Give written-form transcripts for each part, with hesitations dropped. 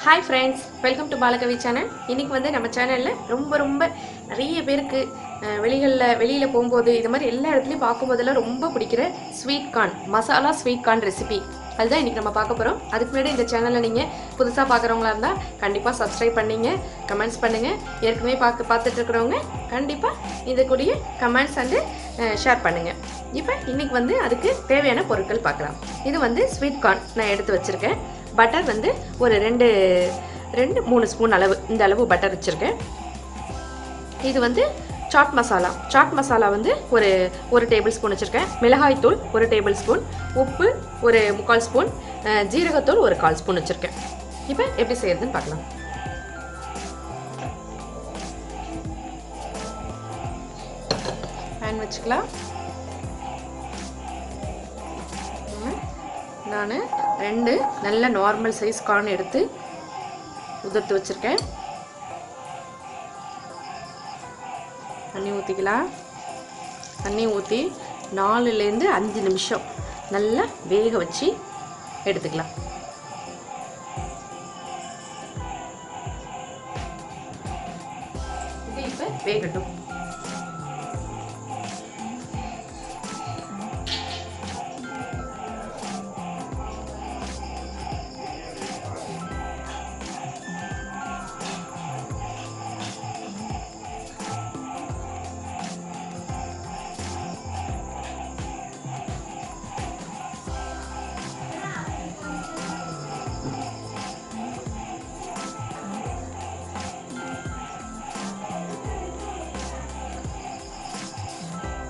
Hi friends, welcome to BALA channel. இன்னைக்கு வந்து நம்ம சேனல்ல ரொம்ப நிறைய பேருக்கு வெளியில போகும்போது இது மாதிரி எல்லா இடத்துலயும் பாக்கும்போதெல்லாம் ரொம்ப பிடிக்கிற sweet corn masala sweet corn recipe அதுதான் இன்னைக்கு நம்ம பார்க்க போறோம். அதுக்கு முன்னாடி இந்த சேனலை நீங்க புதுசா பார்க்கறவங்களா இருந்தா கண்டிப்பா Subscribe பண்ணீங்க, கமெண்ட்ஸ் பண்ணுங்க. ஏற்கனவே பார்த்துட்டு இருக்கறவங்க கண்டிப்பா இந்த கூடிய கமெண்ட்ஸ் அண்ட் ஷேர் பண்ணுங்க. இப்போ இன்னைக்கு வந்து அதுக்கு தேவையான பொருட்கள் பார்க்கலாம். இது வந்து ஸ்வீட் கார்ன் நான் எடுத்து வச்சிருக்கேன். பட்டர் வந்து ஒரு 2-3 ஸ்பூன் அளவு இந்த அளவு பட்டர் வச்சிருக்கேன். இது வந்து சாட் மசாலா வந்து ஒரு டேபிள் ஸ்பூன் வச்சிருக்கேன். மிளகாய் தூள் 1 டேபிள் ஸ்பூன், உப்பு 1/4 ஸ்பூன், ஜீரகத்தூள் 1/4 ஸ்பூன் வச்சிருக்கேன். இப்போ எப்படி செய்யறதுன்னு பார்க்கலாம். பேன் வச்சுக்கலாம். நான் 2 நல்ல நார்மல் சைஸ் கார்ன் எடுத்து உதிர்த்து வச்சிருக்கேன். தண்ணி ஊற்றிக்கலாம். தண்ணி ஊற்றி 4லேருந்து 5 நிமிஷம் நல்லா வேக வச்சு எடுத்துக்கலாம். இது இப்போ வேகட்டும்.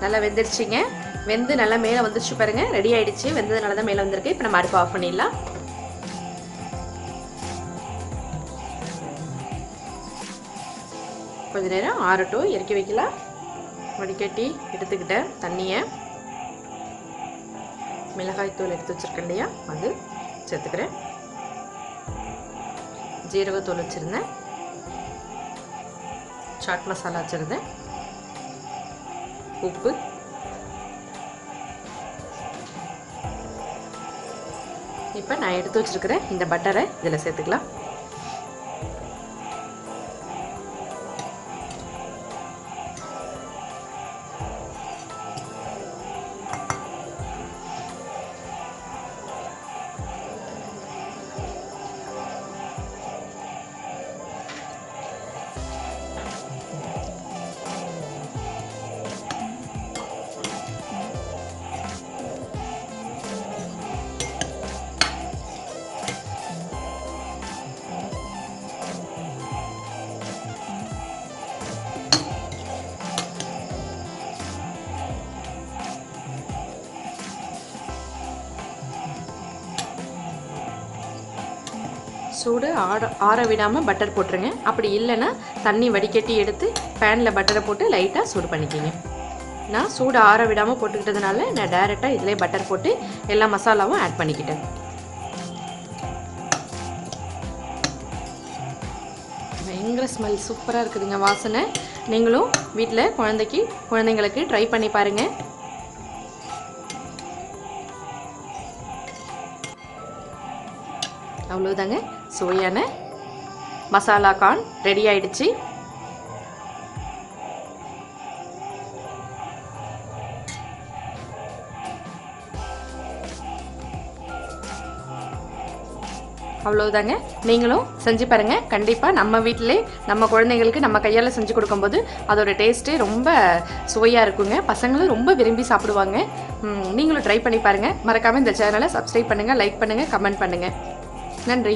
நல்லா வெந்துருச்சுங்க. வெந்து நல்லா மேலே வந்துருச்சு பாருங்க. ரெடி ஆயிடுச்சு. வெந்ததுனால தான் மேலே வந்திருக்கு. இப்போ நம்ம அடுப்பு ஆஃப் பண்ணிடலாம். கொஞ்ச நேரம் ஆறட்டும், இறக்கி வைக்கலாம். வடிகட்டி எடுத்துக்கிட்டேன் தண்ணியை. மிளகாய் தூள் எடுத்து வச்சிருக்கேன் இல்லையா, அது சேர்த்துக்கிறேன். ஜீரகத்தூள் வச்சுருந்தேன். சாட் மசாலா வச்சுருந்தேன். உப்பு, இப்போ நான் எடுத்து வச்சிருக்கிறேன் இந்த பட்டரை இதில் சேர்த்துக்கலாம். சூடு ஆற விடாமல் பட்டர் போட்டுருங்க. அப்படி இல்லைன்னா தண்ணி வடிகட்டி எடுத்து பேனில் பட்டரை போட்டு லைட்டாக சூடு பண்ணிக்கிங்க. நான் சூடு ஆற விடாமல் போட்டுக்கிட்டதுனால நான் டைரெக்டாக இதிலே பட்டர் போட்டு எல்லா மசாலாவும் ஆட் பண்ணிக்கிட்டேன். பயங்கர ஸ்மெல் சூப்பராக இருக்குதுங்க வாசனை. நீங்களும் வீட்டில் குழந்தைங்களுக்கு ட்ரை பண்ணி பாருங்கள். அவ்வளோதாங்க, சுவையான மசாலா கார்ன் ரெடி ஆயிடுச்சு. அவ்வளோதாங்க, நீங்களும் செஞ்சு பாருங்க. கண்டிப்பாக நம்ம வீட்டிலே நம்ம குழந்தைங்களுக்கு நம்ம கையால் செஞ்சு கொடுக்கும்போது அதோட டேஸ்ட்டு ரொம்ப சுவையாக இருக்குங்க. பசங்களும் ரொம்ப விரும்பி சாப்பிடுவாங்க. நீங்களும் ட்ரை பண்ணி பாருங்கள். மறக்காமல் இந்த சேனலை Subscribe பண்ணுங்கள், லைக் பண்ணுங்கள், கமெண்ட் பண்ணுங்கள். நன்றி.